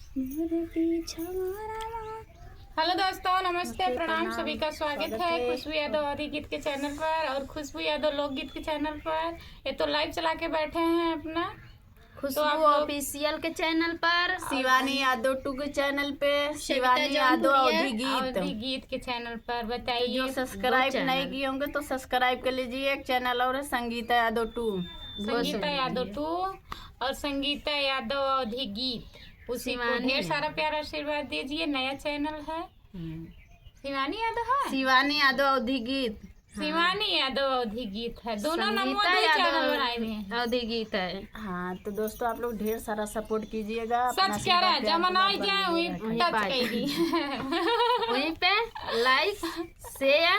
Hello दोस्तों, नमस्ते, प्रणाम, सभी का स्वागत है खुशबू यादव आदि गीत के चैनल पर और खुशबू यादव लोकगीत के चैनल पर। ये तो लाइव चला के बैठे हैं अपना खुशबू ऑफिशियल के चैनल पर, शिवानी यादव 2 के चैनल पे, शिवानी यादव अवधि गीत के चैनल पर। बताइए, जो सब्सक्राइब नहीं किए होंगे तो सब्सक्राइब कर लीजिए। एक चैनल और है संगीता यादव 2, संगीता यादव 2 और संगीता यादव अवधि गीत। उसी को ढेर सारा प्यार आशीर्वाद दीजिए। नया चैनल है शिवानी यादव है, शिवानी यादव अवधि गीत, शिवानी यादव अवधि गीत है। दोनों नंबर चैनल बनाए हुए हैं, अवधि गीत है। हाँ, तो दोस्तों आप लोग ढेर सारा सपोर्ट कीजिएगा। सच कह रहा है, जमाना आई जाए वहीं पे लाइक शेयर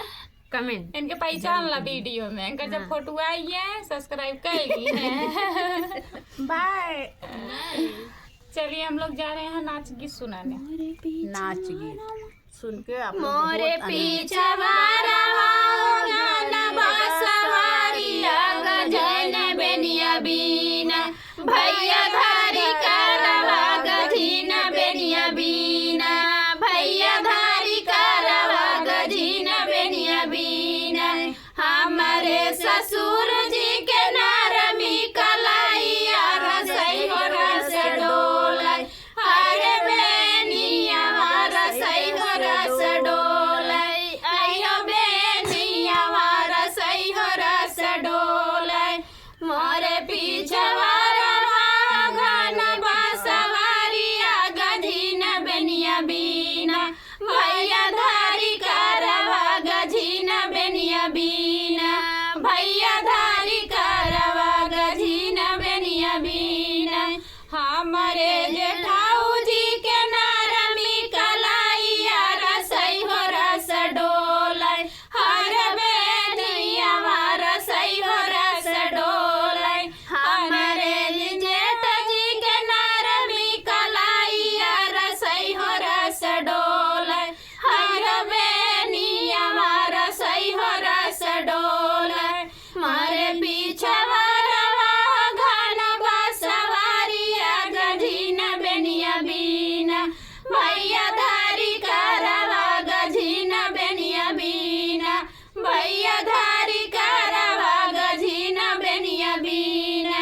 कमेंट इनके पहचान ला वीडियो में। इनका जब फोटो आई है सब्सक्राइब कर बाय। चलिए हम लोग जा रहे हैं नाच गीत सुनाने। नाच गीत सुन के आप मोरे पीछे गजन बेनिया बीना भैया धारी करवा गजीन बेनिया बीना भैया धारी करवा गजीन बेनिया बीना हमारे ससुर जी के नारमी कलाइया रसई हो रस डोलाई हरे बेनिया रसई हो रस डोलाई आयो बेनिया रसई हो रस डोलाई मोरे पीछे घन बसवारिया गजीन बेनिया बीना भैया धारी करवा गजीन बेनिया बीना भैया धारी करवा गजीन बेनिया बीना हमारे जेठाऊ जी के नारमी कलाइया रसई हो रस डोलाई हर बेनिया रसई हो रस डोलाई हमारे जेठ जी के नारमी कलाइया रसई हो रस डोलाई हर बेनिया रसई हो रस डोलाई मारे पीछे घन बसवारिया गजीन बेनिया बीना भैया धारी करवा गजीन बेनिया बीना भैया धारी करवा गजीन बेनिया बीना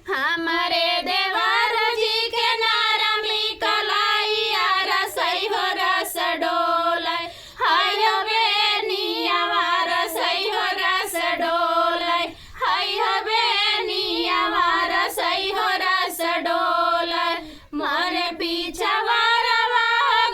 हमारे देवर जी के नारमी कलाइया रसई हो रस डोलाई हाय बेनिया रसई हो रस डोलाई हाय बेनिया रसई हो रस डोलाई मोरे पीछे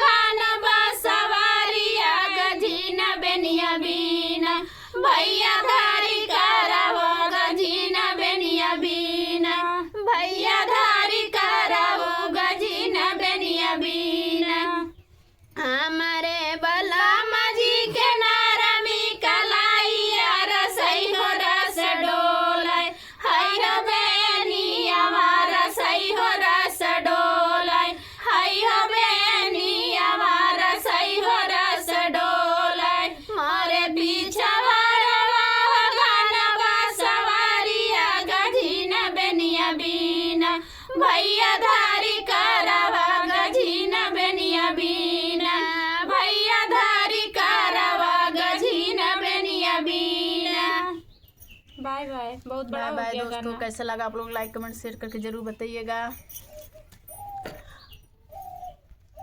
घन बसवारिया गजीन बेनिया बीना भैया धारी करवा गजीन बेनिया बीना भैया धारी करवा गजीन बेनिया बीना हमारे बलमा जी के नारमी कलाइया रसई हो रस डोलाई हाय बेनिया रसई हो रस डोलाई हाय बेनिया रसई हो रस डोलाई मोरे पीछे घन बसवारिया गजीन बेनिया बीना भैया धारी करवा गजीन बेनिया बीना भैया धारी करवा गजीन बेनिया बीना। Bye bye. बहुत बड़ा बाय हो बाय गया दोस्तों, गाना। कैसा लगा आप लोग लाइक कमेंट शेयर करके जरूर बताइएगा।